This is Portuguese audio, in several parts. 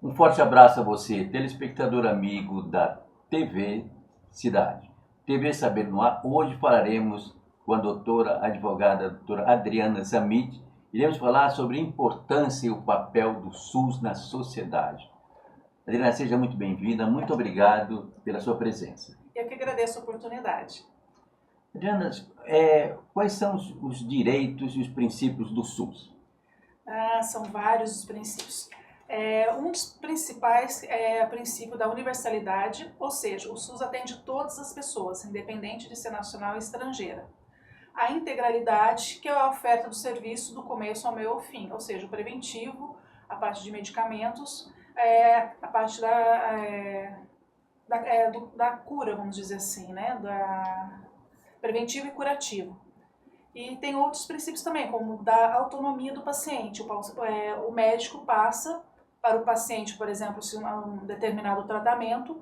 Um forte abraço a você, telespectador amigo da TV Cidade. TV Saber no Ar. Hoje falaremos com a doutora advogada, doutora Adriana Zamit. Iremos falar sobre a importância e o papel do SUS na sociedade. Adriana, seja muito bem-vinda. Muito obrigado pela sua presença. Eu que agradeço a oportunidade. Adriana, quais são os direitos e os princípios do SUS? São vários os princípios. Um dos principais é o princípio da universalidade, ou seja, o SUS atende todas as pessoas, independente de ser nacional ou estrangeira. A integralidade, que é a oferta do serviço do começo ao meio ao fim, ou seja, o preventivo, a parte de medicamentos, a parte da cura, vamos dizer assim, né? Preventivo e curativo. E tem outros princípios também, como da autonomia do paciente. O médico passa para o paciente, por exemplo, se um determinado tratamento,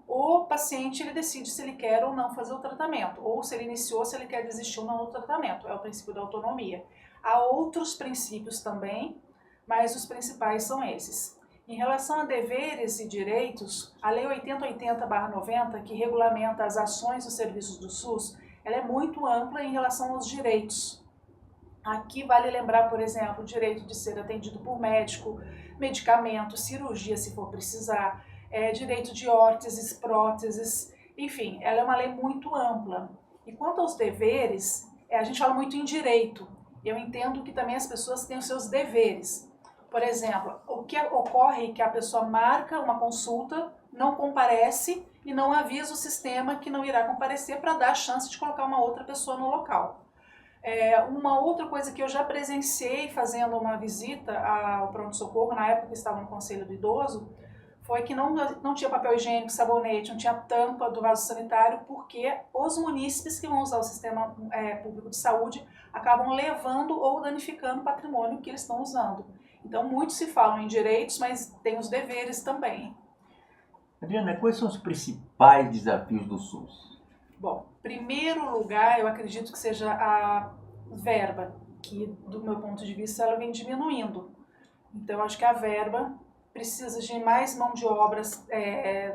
o paciente ele decide se ele quer ou não fazer o tratamento, ou se ele iniciou, se ele quer desistir ou não do tratamento. É o princípio da autonomia. Há outros princípios também, mas os principais são esses. Em relação a deveres e direitos, a Lei 8080/90, que regulamenta as ações e os serviços do SUS, ela é muito ampla em relação aos direitos. Aqui vale lembrar, por exemplo, o direito de ser atendido por médico, medicamento, cirurgia se for precisar, direito de órteses, próteses, enfim, ela é uma lei muito ampla. E quanto aos deveres, a gente fala muito em direito. Eu entendo que também as pessoas têm os seus deveres. Por exemplo, o que ocorre é que a pessoa marca uma consulta, não comparece e não avisa o sistema que não irá comparecer para dar a chance de colocar uma outra pessoa no local. Uma outra coisa que eu já presenciei fazendo uma visita ao pronto-socorro, na época que estava no Conselho do Idoso, foi que não tinha papel higiênico, sabonete, não tinha tampa do vaso sanitário, porque os munícipes que vão usar o sistema público de saúde acabam levando ou danificando o patrimônio que eles estão usando. Então, muito se falam em direitos, mas tem os deveres também. Adriana, quais são os principais desafios do SUS? Bom, primeiro lugar, eu acredito que seja a verba, que do meu ponto de vista ela vem diminuindo. Então, acho que a verba precisa de mais mão de obras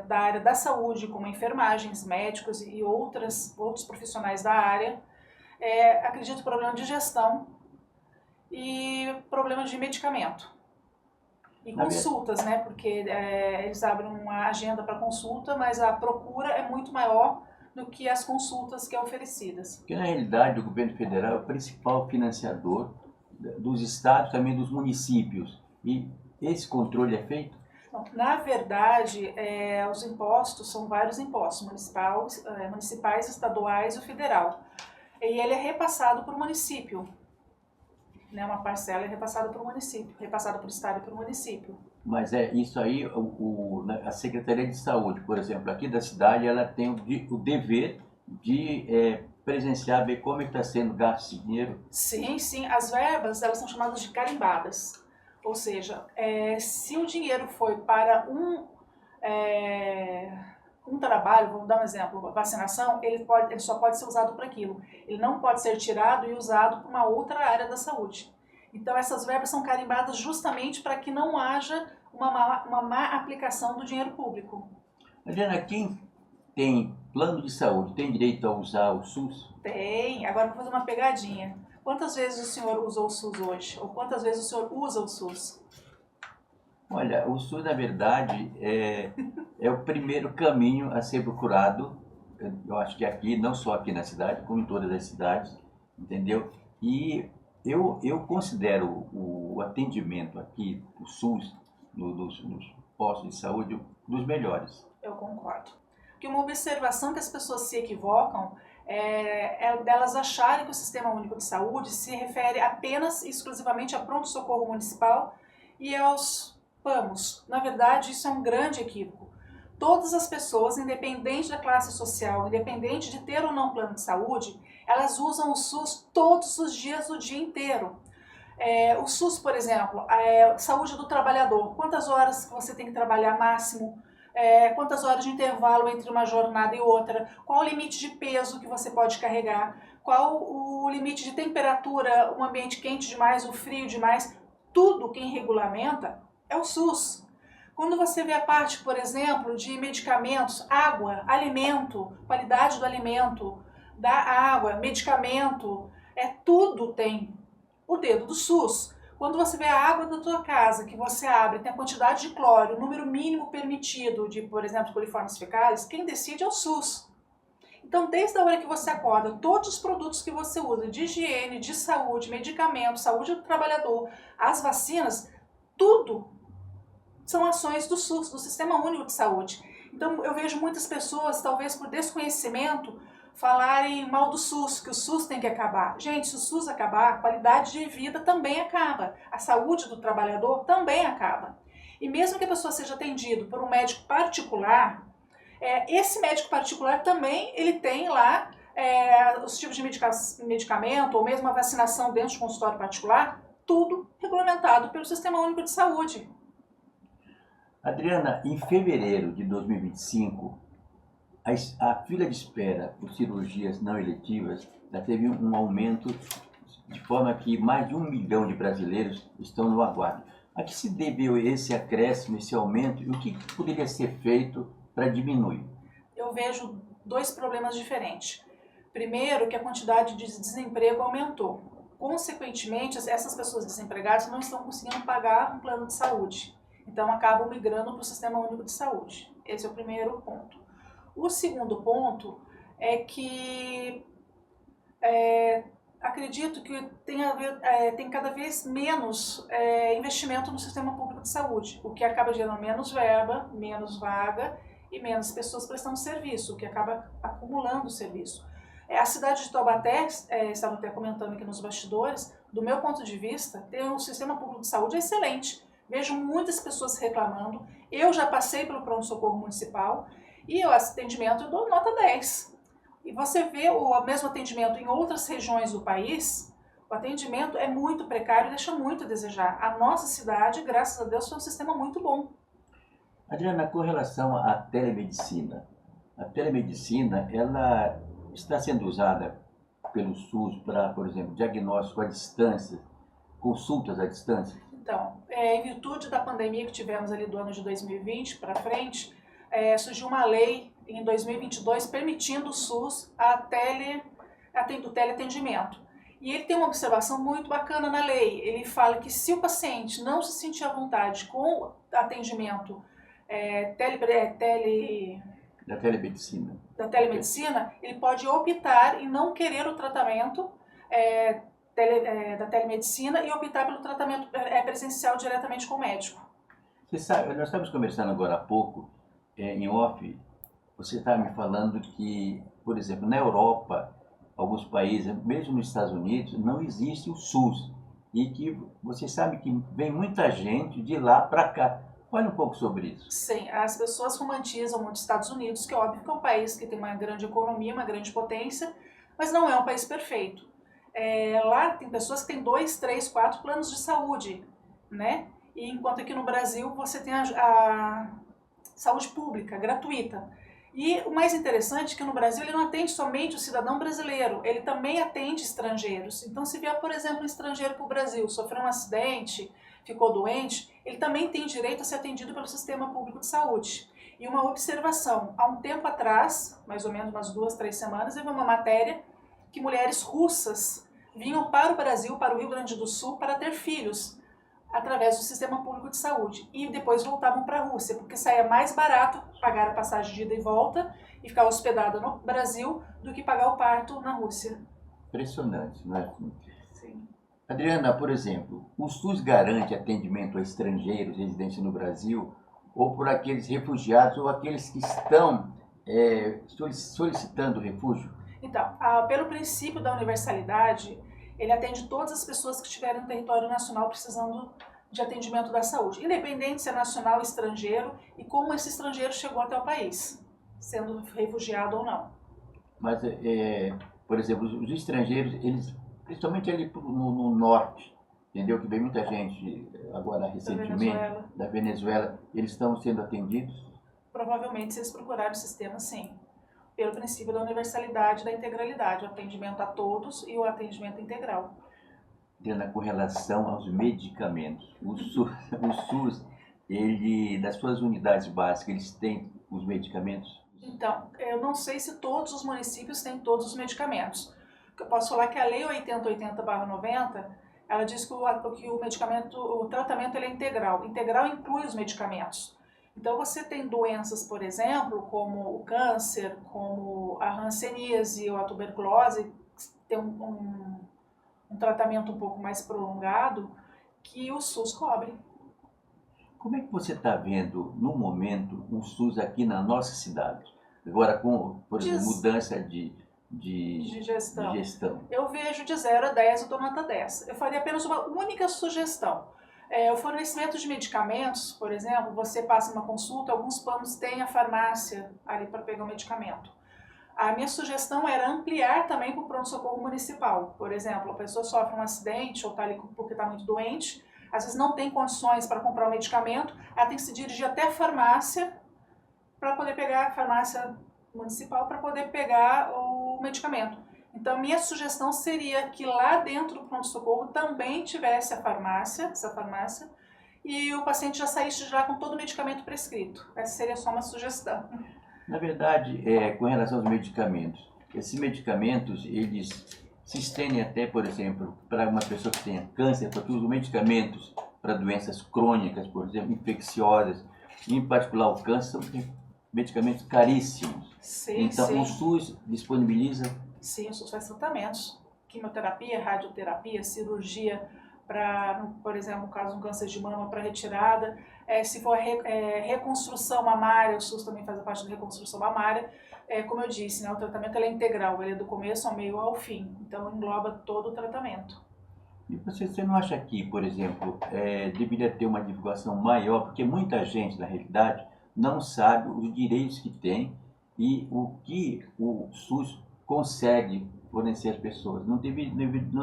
da área da saúde, como enfermagens, médicos e outros profissionais da área. Acredito problema de gestão e problema de medicamento. E consultas, né? Porque eles abrem uma agenda para consulta, mas a procura é muito maior do que as consultas que é oferecidas. Porque na realidade o governo federal é o principal financiador dos estados, também dos municípios. E esse controle é feito? Bom, na verdade, os impostos são vários impostos, municipais, estaduais e o federal. E ele é repassado para o município. Né, uma parcela é repassada para o município, repassada para o estado e para o município. Mas isso aí, a Secretaria de Saúde, por exemplo, aqui da cidade, ela tem o dever de presenciar, ver como está sendo gasto esse dinheiro? Sim, sim. As verbas, elas são chamadas de carimbadas. Ou seja, se o dinheiro foi para um trabalho, vamos dar um exemplo, vacinação, ele só pode ser usado para aquilo. Ele não pode ser tirado e usado para uma outra área da saúde. Então essas verbas são carimbadas justamente para que não haja uma má aplicação do dinheiro público. Adriana, quem tem plano de saúde tem direito a usar o SUS? Tem. Agora vou fazer uma pegadinha. Quantas vezes o senhor usou o SUS hoje? Ou quantas vezes o senhor usa o SUS? Olha, o SUS, na verdade, é o primeiro caminho a ser procurado. Eu acho que aqui, não só aqui na cidade, como em todas as cidades, entendeu? E eu considero o atendimento aqui, o SUS, nos postos de saúde, dos melhores. Eu concordo. Porque uma observação que as pessoas se equivocam é delas acharem que o Sistema Único de Saúde se refere apenas e exclusivamente a pronto-socorro municipal e aos PAMOs. Na verdade, isso é um grande equívoco. Todas as pessoas, independente da classe social, independente de ter ou não plano de saúde, elas usam o SUS todos os dias, o dia inteiro. O SUS, por exemplo, saúde do trabalhador. Quantas horas você tem que trabalhar máximo? Quantas horas de intervalo entre uma jornada e outra? Qual o limite de peso que você pode carregar? Qual o limite de temperatura, um ambiente quente demais ou frio demais? Tudo quem regulamenta é o SUS. Quando você vê a parte, por exemplo, de medicamentos, água, alimento, qualidade do alimento, da água, medicamento, tudo tem o dedo do SUS. Quando você vê a água da tua casa, que você abre, tem a quantidade de cloro, o número mínimo permitido de, por exemplo, coliformes fecais, quem decide é o SUS. Então, desde a hora que você acorda, todos os produtos que você usa, de higiene, de saúde, medicamentos, saúde do trabalhador, as vacinas, tudo são ações do SUS, do Sistema Único de Saúde. Então, eu vejo muitas pessoas, talvez por desconhecimento, falarem mal do SUS, que o SUS tem que acabar. Gente, se o SUS acabar, a qualidade de vida também acaba. A saúde do trabalhador também acaba. E mesmo que a pessoa seja atendida por um médico particular, esse médico particular também ele tem lá os tipos de medicamento ou mesmo a vacinação dentro de consultório particular, tudo regulamentado pelo Sistema Único de Saúde. Adriana, em fevereiro de 2025, a fila de espera por cirurgias não eletivas já teve um aumento de forma que mais de 1 milhão de brasileiros estão no aguardo. A que se deveu esse acréscimo, esse aumento e o que poderia ser feito para diminuir? Eu vejo dois problemas diferentes. Primeiro, que a quantidade de desemprego aumentou. Consequentemente, essas pessoas desempregadas não estão conseguindo pagar um plano de saúde. Então, acabam migrando para o Sistema Único de Saúde. Esse é o primeiro ponto. O segundo ponto é que acredito que tem cada vez menos investimento no Sistema Público de Saúde, o que acaba gerando menos verba, menos vaga e menos pessoas prestando serviço, o que acaba acumulando o serviço. A cidade de Taubaté, estava até comentando aqui nos bastidores, do meu ponto de vista, tem um sistema público de saúde excelente. Vejo muitas pessoas reclamando. Eu já passei pelo pronto-socorro municipal e o atendimento eu dou nota 10. E você vê o mesmo atendimento em outras regiões do país, o atendimento é muito precário e deixa muito a desejar. A nossa cidade, graças a Deus, tem um sistema muito bom. Adriana, com relação à telemedicina, a telemedicina ela está sendo usada pelo SUS para, por exemplo, diagnóstico à distância, consultas à distância? Então, em virtude da pandemia que tivemos ali do ano de 2020 para frente, surgiu uma lei em 2022 permitindo o SUS o teleatendimento. E ele tem uma observação muito bacana na lei. Ele fala que se o paciente não se sentir à vontade com atendimento Da telemedicina, ele pode optar em não querer o tratamento da telemedicina e optar pelo tratamento presencial diretamente com o médico. Você sabe, nós estávamos conversando agora há pouco, em off, você estava me falando que, por exemplo, na Europa, alguns países, mesmo nos Estados Unidos, não existe o SUS. E que você sabe que vem muita gente de lá para cá. Fale um pouco sobre isso. Sim, as pessoas romantizam muito os Estados Unidos, que é óbvio que é um país que tem uma grande economia, uma grande potência, mas não é um país perfeito. Lá tem pessoas que têm 2, 3, 4 planos de saúde, né? E enquanto aqui no Brasil você tem a saúde pública, gratuita. E o mais interessante é que no Brasil ele não atende somente o cidadão brasileiro, ele também atende estrangeiros. Então se vier, por exemplo, um estrangeiro para o Brasil, sofreu um acidente, ficou doente, ele também tem direito a ser atendido pelo Sistema Público de Saúde. E uma observação, há um tempo atrás, mais ou menos umas 2, 3 semanas, eu vi uma matéria que mulheres russas vinham para o Brasil, para o Rio Grande do Sul, para ter filhos, através do Sistema Público de Saúde. E depois voltavam para a Rússia, porque saía mais barato pagar a passagem de ida e volta e ficar hospedada no Brasil do que pagar o parto na Rússia. Impressionante, não é? Sim. Adriana, por exemplo, o SUS garante atendimento a estrangeiros residentes no Brasil ou por aqueles refugiados ou aqueles que estão solicitando refúgio? Então, pelo princípio da universalidade, ele atende todas as pessoas que estiverem no território nacional precisando de atendimento da saúde, independente se é nacional ou estrangeiro e como esse estrangeiro chegou até o país, sendo refugiado ou não. Mas, por exemplo, os estrangeiros, eles, principalmente ali no norte, entendeu? Que vem muita gente agora recentemente da Venezuela, eles estão sendo atendidos? Provavelmente, se eles procurarem o sistema, sim. Pelo princípio da universalidade e da integralidade, o atendimento a todos e o atendimento integral. Com relação aos medicamentos, o SUS nas suas unidades básicas, eles têm os medicamentos? Então, eu não sei se todos os municípios têm todos os medicamentos. Eu posso falar que a Lei 8080/90, ela diz que o medicamento, o tratamento ele é integral. Integral inclui os medicamentos. Então, você tem doenças, por exemplo, como o câncer, como a hanseníase ou a tuberculose, que tem um tratamento um pouco mais prolongado, que o SUS cobre. Como é que você está vendo, no momento, o SUS aqui na nossa cidade? Agora, com, por exemplo, mudança De de gestão. gestão. Eu vejo de 0 a 10, eu dou nota 10. Eu faria apenas uma única sugestão. O fornecimento de medicamentos, por exemplo, você passa uma consulta, alguns planos têm a farmácia ali para pegar o medicamento. A minha sugestão era ampliar também para o pronto-socorro municipal. Por exemplo, a pessoa sofre um acidente ou está ali porque está muito doente, às vezes não tem condições para comprar o medicamento, ela tem que se dirigir até a farmácia para poder pegar a farmácia municipal para poder pegar o medicamento. Então, minha sugestão seria que lá dentro do pronto-socorro também tivesse essa farmácia, e o paciente já saísse de lá com todo o medicamento prescrito. Essa seria só uma sugestão. Na verdade, com relação aos medicamentos, esses medicamentos, eles se estendem até, por exemplo, para uma pessoa que tenha câncer, para os medicamentos para doenças crônicas, por exemplo, infecciosas, em particular o câncer, são medicamentos caríssimos. Sim, então, sim. o SUS disponibiliza? Sim, o SUS faz tratamentos. Quimioterapia, radioterapia, cirurgia para, por exemplo, no caso de um câncer de mama, para retirada. Se for reconstrução mamária, o SUS também faz a parte da reconstrução mamária. Como eu disse, né, o tratamento ele é integral, ele é do começo ao meio ao fim. Então, engloba todo o tratamento. E você não acha que, por exemplo, deveria ter uma divulgação maior, porque muita gente, na realidade, não sabe os direitos que tem e o que o SUS consegue fornecer às pessoas? Não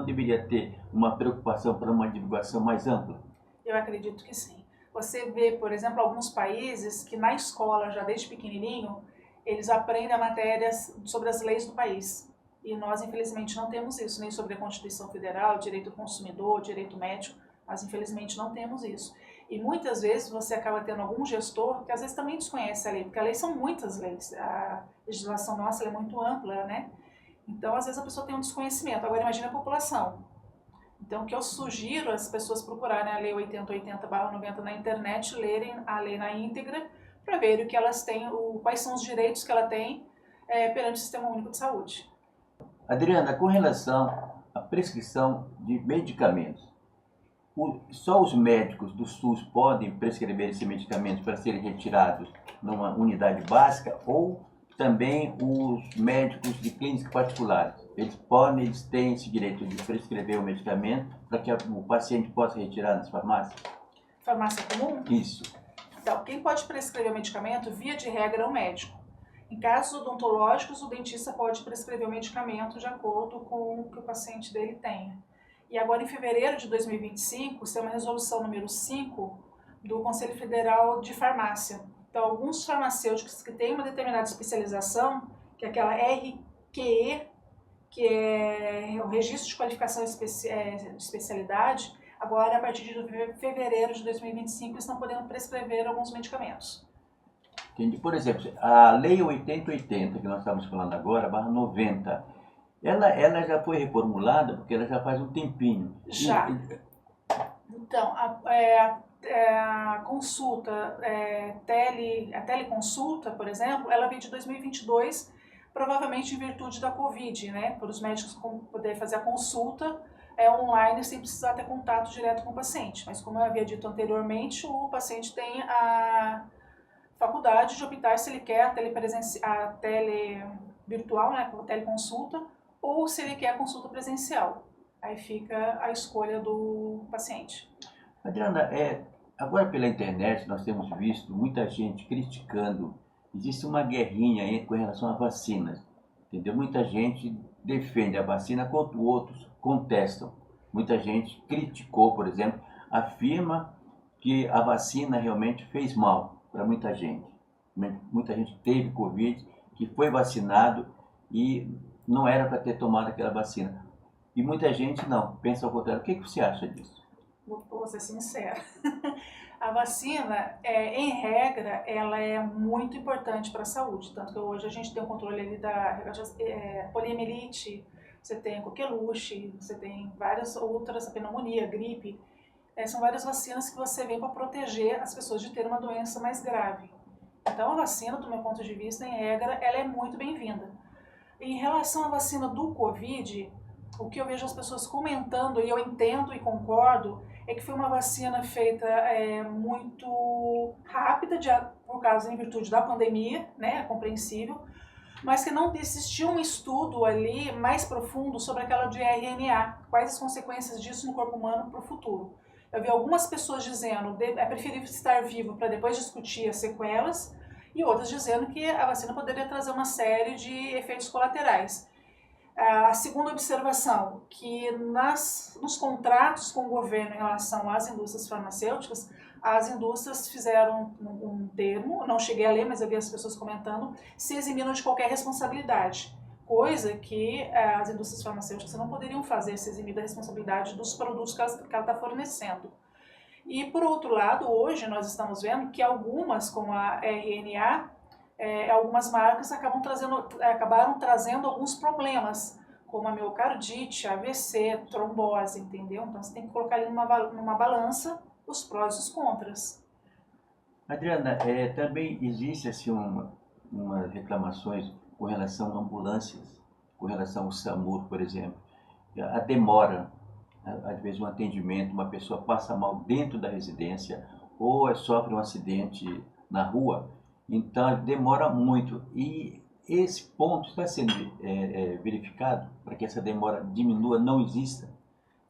deveria ter uma preocupação para uma divulgação mais ampla? Eu acredito que sim. Você vê, por exemplo, alguns países que na escola, já desde pequenininho, eles aprendem matérias sobre as leis do país. E nós, infelizmente, não temos isso, nem sobre a Constituição Federal, direito do consumidor, direito médico. Nós, infelizmente, não temos isso. E muitas vezes você acaba tendo algum gestor que às vezes também desconhece a lei, porque a lei são muitas leis. A legislação nossa é muito ampla, né? Então, às vezes a pessoa tem um desconhecimento. Agora, imagine a população. Então, o que eu sugiro as pessoas procurarem a Lei 8080/90 na internet, lerem a lei na íntegra, para ver o que elas têm, quais são os direitos que ela tem perante o Sistema Único de Saúde. Adriana, com relação à prescrição de medicamentos, só os médicos do SUS podem prescrever esse medicamento para serem retirados numa unidade básica ou também os médicos de clínicas particulares? Eles têm esse direito de prescrever o medicamento para que o paciente possa retirar nas farmácias? Farmácia comum? Isso. Então, quem pode prescrever o medicamento, via de regra, é o médico. Em casos odontológicos, o dentista pode prescrever o medicamento de acordo com o que o paciente dele tenha. E agora, em fevereiro de 2025, saiu uma resolução número 5 do Conselho Federal de Farmácia. Então, alguns farmacêuticos que têm uma determinada especialização, que é aquela RQE, que é o Registro de Qualificação de Especialidade, agora, a partir de fevereiro de 2025, estão podendo prescrever alguns medicamentos. Entendi. Por exemplo, a Lei 8080, que nós estamos falando agora, /90, ela já foi reformulada porque ela já faz um tempinho. Já. Então, a consulta, a teleconsulta, por exemplo, ela veio de 2022, provavelmente em virtude da Covid, né? Para os médicos poderem fazer a consulta online sem precisar ter contato direto com o paciente. Mas como eu havia dito anteriormente, o paciente tem a faculdade de optar se ele quer a tele virtual, né, a teleconsulta, ou se ele quer a consulta presencial. Aí fica a escolha do paciente. Adriana, agora pela internet nós temos visto muita gente criticando. Existe uma guerrinha aí com relação a vacinas, entendeu? Muita gente defende a vacina, enquanto outros contestam. Muita gente criticou, por exemplo, afirma que a vacina realmente fez mal para muita gente. Muita gente teve Covid, que foi vacinado e não era para ter tomado aquela vacina. E muita gente não, pensa ao contrário. O que você acha disso? vou ser sincera. A vacina, em regra, ela é muito importante para a saúde, tanto que hoje a gente tem o controle ali da poliomielite, você tem a coqueluche, você tem várias outras, a pneumonia, gripe. São várias vacinas que você vem para proteger as pessoas de ter uma doença mais grave. Então a vacina, do meu ponto de vista, em regra, ela é muito bem-vinda. Em relação à vacina do Covid, o que eu vejo as pessoas comentando, e eu entendo e concordo, é que foi uma vacina feita muito rápida, por causa, em virtude da pandemia, né, é compreensível, mas que não existia um estudo ali mais profundo sobre aquela de RNA, quais as consequências disso no corpo humano para o futuro. Eu vi algumas pessoas dizendo que é preferível estar vivo para depois discutir as sequelas, e outras dizendo que a vacina poderia trazer uma série de efeitos colaterais. A segunda observação, que nos contratos com o governo em relação às indústrias farmacêuticas, as indústrias fizeram um termo, não cheguei a ler, mas eu vi as pessoas comentando, se eximiram de qualquer responsabilidade, coisa que as indústrias farmacêuticas não poderiam fazer, se eximir da responsabilidade dos produtos que ela está fornecendo. E, por outro lado, hoje nós estamos vendo que algumas, como a RNA, algumas marcas acabaram trazendo alguns problemas, como a miocardite, AVC, trombose, entendeu? Então você tem que colocar ali numa balança os prós e os contras. Adriana, também existe assim, umas reclamações com relação a ambulâncias, com relação ao SAMU, por exemplo. A demora, às vezes um atendimento, uma pessoa passa mal dentro da residência ou sofre um acidente na rua, então demora muito. E esse ponto está sendo verificado para que essa demora diminua, não exista?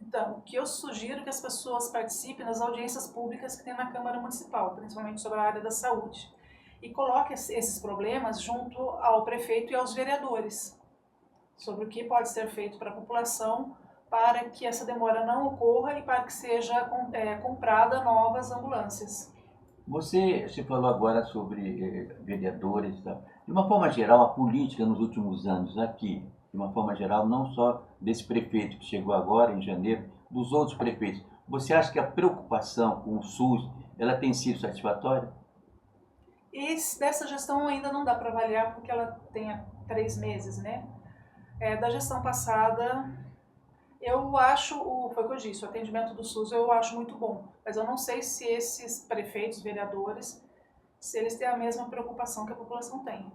Então, o que eu sugiro é que as pessoas participem das audiências públicas que tem na Câmara Municipal, principalmente sobre a área da saúde, e coloque esses problemas junto ao prefeito e aos vereadores, sobre o que pode ser feito para a população para que essa demora não ocorra e para que seja comprada novas ambulâncias. Você falou agora sobre vereadores e tal. De uma forma geral, a política nos últimos anos aqui, de uma forma geral, não só desse prefeito que chegou agora em janeiro, dos outros prefeitos, você acha que a preocupação com o SUS, ela tem sido satisfatória? Dessa gestão ainda não dá para avaliar porque ela tem 3 meses, né? Da gestão passada, eu acho, foi o que eu disse, o atendimento do SUS eu acho muito bom, mas eu não sei se esses prefeitos, vereadores, se eles têm a mesma preocupação que a população tem.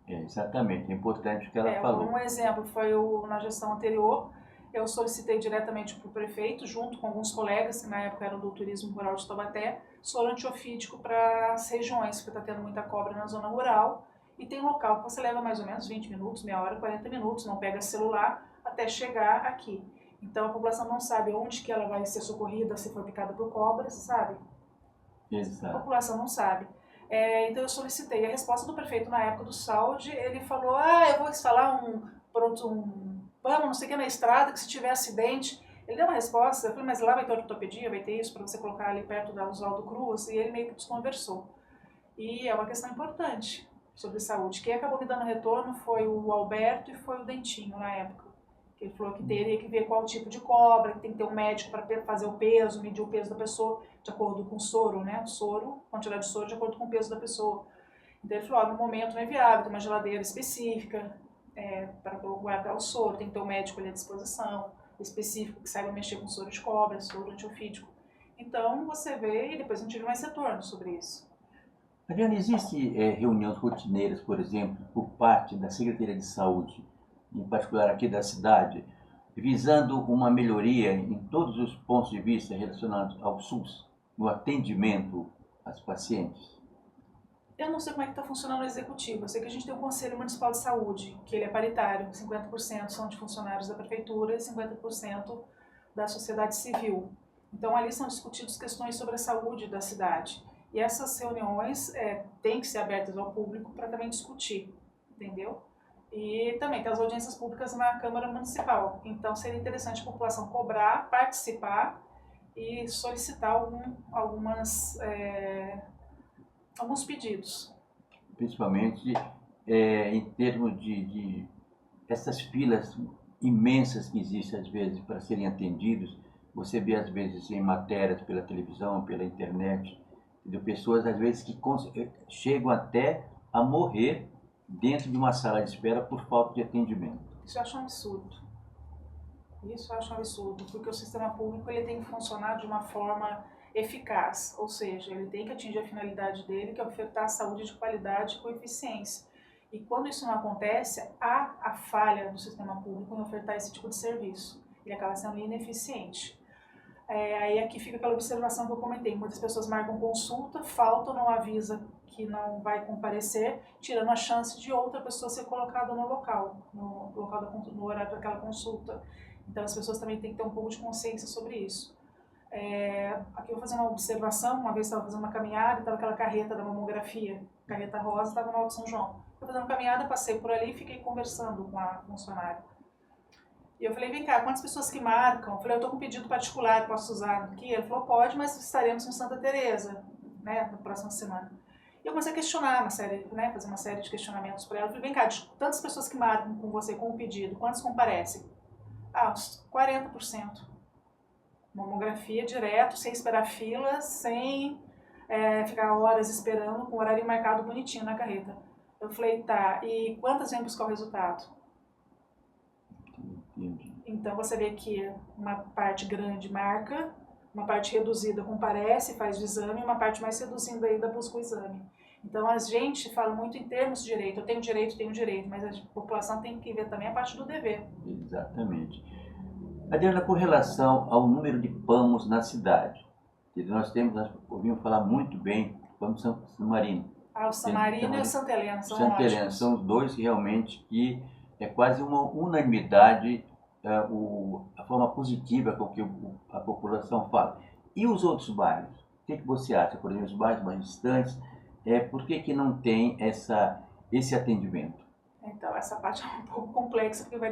Exatamente, é importante o que ela falou. Um exemplo foi na gestão anterior, eu solicitei diretamente para o prefeito, junto com alguns colegas, que na época eram do Turismo Rural de Taubaté, soro antiofídico para as regiões, porque está tendo muita cobra na zona rural, e tem um local que você leva mais ou menos 20 minutos, meia hora, 40 minutos, não pega celular, até chegar aqui. Então a população não sabe onde que ela vai ser socorrida se for picada por cobras, sabe? Exato. A população não sabe. Então eu solicitei. A resposta do prefeito na época do Saúde, ele falou, eu vou instalar um vamos, não sei o que, na estrada, que se tiver acidente. Ele deu uma resposta, eu falei, mas lá vai ter ortopedia, vai ter isso, para você colocar ali perto da Oswaldo Cruz, e ele meio que desconversou. E é uma questão importante sobre saúde. Quem acabou me dando retorno foi o Alberto e foi o Dentinho na época. Ele falou que teria que ver qual tipo de cobra, que tem que ter um médico para fazer o peso, medir o peso da pessoa, de acordo com o soro, né? Soro, quantidade de soro de acordo com o peso da pessoa. Então ele falou, no momento não é viável, tem uma geladeira específica para guardar o soro, tem que ter um médico ali à disposição, específico, que saiba mexer com soro de cobra, soro antiofídico. Então você vê e depois não tive mais retorno sobre isso. Adriana, existem reuniões rotineiras, por exemplo, por parte da Secretaria de Saúde, em particular aqui da cidade, visando uma melhoria em todos os pontos de vista relacionados ao SUS, no atendimento às pacientes? Eu não sei como é que está funcionando o executivo. Eu sei que a gente tem o Conselho Municipal de Saúde, que ele é paritário, 50% são de funcionários da prefeitura e 50% da sociedade civil. Então ali são discutidas questões sobre a saúde da cidade. E essas reuniões têm que ser abertas ao público para também discutir, entendeu? E também tem as audiências públicas na Câmara Municipal. Então seria interessante a população cobrar, participar e solicitar alguns pedidos. Principalmente em termos de essas filas imensas que existem às vezes para serem atendidos, você vê às vezes em matérias pela televisão, pela internet, de pessoas às vezes que chegam até a morrer dentro de uma sala de espera por falta de atendimento. Isso eu acho um absurdo. Isso eu acho um absurdo, porque o sistema público ele tem que funcionar de uma forma eficaz, ou seja, ele tem que atingir a finalidade dele, que é ofertar saúde de qualidade com eficiência. E quando isso não acontece, há a falha do sistema público em ofertar esse tipo de serviço. Ele acaba sendo ineficiente. Aí aqui fica aquela observação que eu comentei, muitas pessoas marcam consulta, faltam, não avisa que não vai comparecer, tirando a chance de outra pessoa ser colocada no local, no horário daquela consulta. Então as pessoas também têm que ter um pouco de consciência sobre isso. Aqui eu vou fazer uma observação, uma vez estava fazendo uma caminhada e estava aquela carreta da mamografia, carreta rosa, estava no Alto São João. Estou fazendo caminhada, passei por ali e fiquei conversando com a funcionária. E eu falei, vem cá, quantas pessoas que marcam? Eu falei, eu estou com um pedido particular, posso usar aqui? Ele falou, pode, mas estaremos em Santa Teresa, né, na próxima semana. E eu comecei a questionar fazer uma série de questionamentos para ela. Eu falei, vem cá, de tantas pessoas que marcam com você com o pedido, quantas comparecem? Uns 40%. Mamografia direto, sem esperar fila, sem ficar horas esperando, com o horário marcado bonitinho na carreta. Eu falei, tá, e quantas vêm buscar o resultado? Então você vê que uma parte grande marca, uma parte reduzida comparece, faz o exame, uma parte mais reduzida ainda busca o exame. Então a gente fala muito em termos de direito, eu tenho direito, mas a população tem que ver também a parte do dever. Exatamente. Adriana, com relação ao número de PAMOs na cidade, nós ouvimos falar muito bem do PAMO São Marino. O São Marino e o Santa Helena são ótimos. Santa Helena são os dois realmente que é quase uma unanimidade a forma positiva com que a população fala. E os outros bairros? O que você acha? Por exemplo, os bairros mais distantes, por que não tem esse atendimento? Então, essa parte é um pouco complexa, porque vai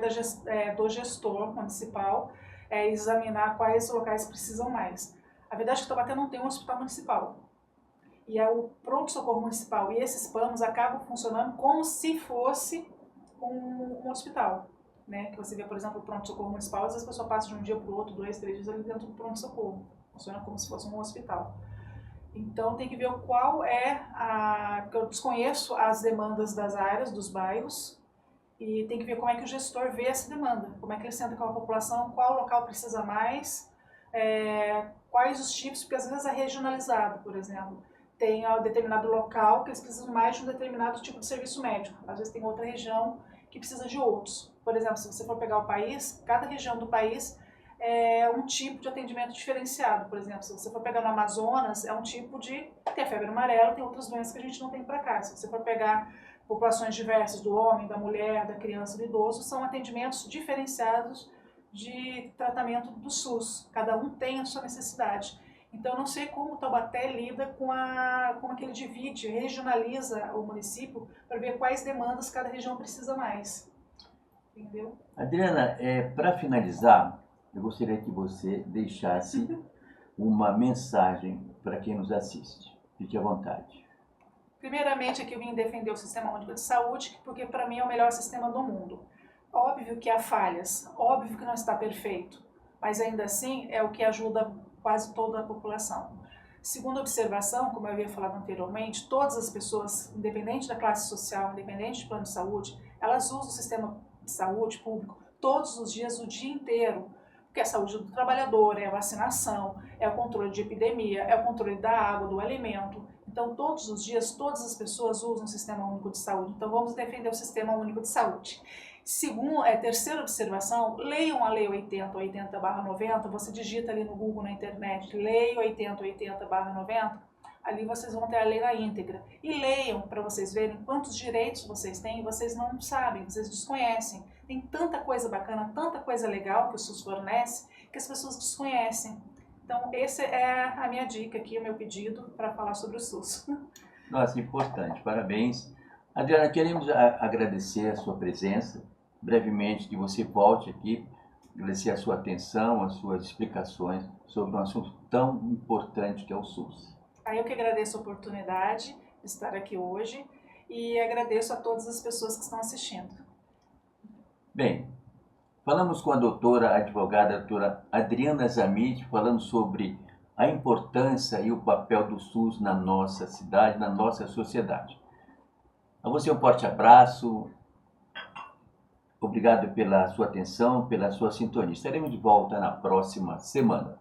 do gestor municipal examinar quais locais precisam mais. A verdade é que Taubaté não tem um hospital municipal. E o pronto-socorro municipal e esses PAMOs acabam funcionando como se fosse um hospital. Né? Que você vê, por exemplo, o pronto-socorro municipal, às vezes a pessoa passa de um dia para o outro, 2, 3 dias ali dentro do pronto-socorro. Funciona como se fosse um hospital. Então tem que ver qual porque eu desconheço as demandas das áreas, dos bairros, e tem que ver como é que o gestor vê essa demanda, como é que ele senta com a população, qual local precisa mais, quais os tipos, porque às vezes é regionalizado, por exemplo. Tem um determinado local que eles precisam mais de um determinado tipo de serviço médico, às vezes tem outra região que precisa de outros. Por exemplo, se você for pegar o país, cada região do país é um tipo de atendimento diferenciado. Por exemplo, se você for pegar no Amazonas, é um tipo de... Tem a febre amarela, tem outras doenças que a gente não tem para cá. Se você for pegar populações diversas, do homem, da mulher, da criança, do idoso, são atendimentos diferenciados de tratamento do SUS. Cada um tem a sua necessidade. Então, eu não sei como o Taubaté lida como que ele divide, regionaliza o município para ver quais demandas cada região precisa mais. Entendeu? Adriana, para finalizar, eu gostaria que você deixasse uma mensagem para quem nos assiste. Fique à vontade. Primeiramente, aqui eu vim defender o Sistema Único de Saúde, porque para mim é o melhor sistema do mundo. Óbvio que há falhas, óbvio que não está perfeito, mas ainda assim é o que ajuda quase toda a população. Segunda observação, como eu havia falado anteriormente, todas as pessoas, independente da classe social, independente de plano de saúde, elas usam o sistema de saúde público todos os dias, o dia inteiro, porque é a saúde do trabalhador, é a vacinação, é o controle de epidemia, é o controle da água, do alimento. Então, todos os dias, todas as pessoas usam o Sistema Único de Saúde. Então, vamos defender o Sistema Único de Saúde. Terceira observação, leiam a Lei 8080/90, você digita ali no Google, na internet, Lei 8080/90, ali vocês vão ter a lei na íntegra. E leiam para vocês verem quantos direitos vocês têm, vocês não sabem, vocês desconhecem. Tem tanta coisa bacana, tanta coisa legal que o SUS fornece, que as pessoas desconhecem. Então, essa é a minha dica aqui, o meu pedido para falar sobre o SUS. Nossa, importante. Parabéns. Adriana, queremos agradecer a sua presença. Brevemente, que você volte aqui, agradecer a sua atenção, as suas explicações sobre um assunto tão importante que é o SUS. Eu que agradeço a oportunidade de estar aqui hoje e agradeço a todas as pessoas que estão assistindo. Bem, Falamos com a doutora, advogada, a doutora Adriana Zamid, falando sobre a importância e o papel do SUS na nossa cidade, na nossa sociedade. A você um forte abraço, obrigado pela sua atenção, pela sua sintonia. Estaremos de volta na próxima semana.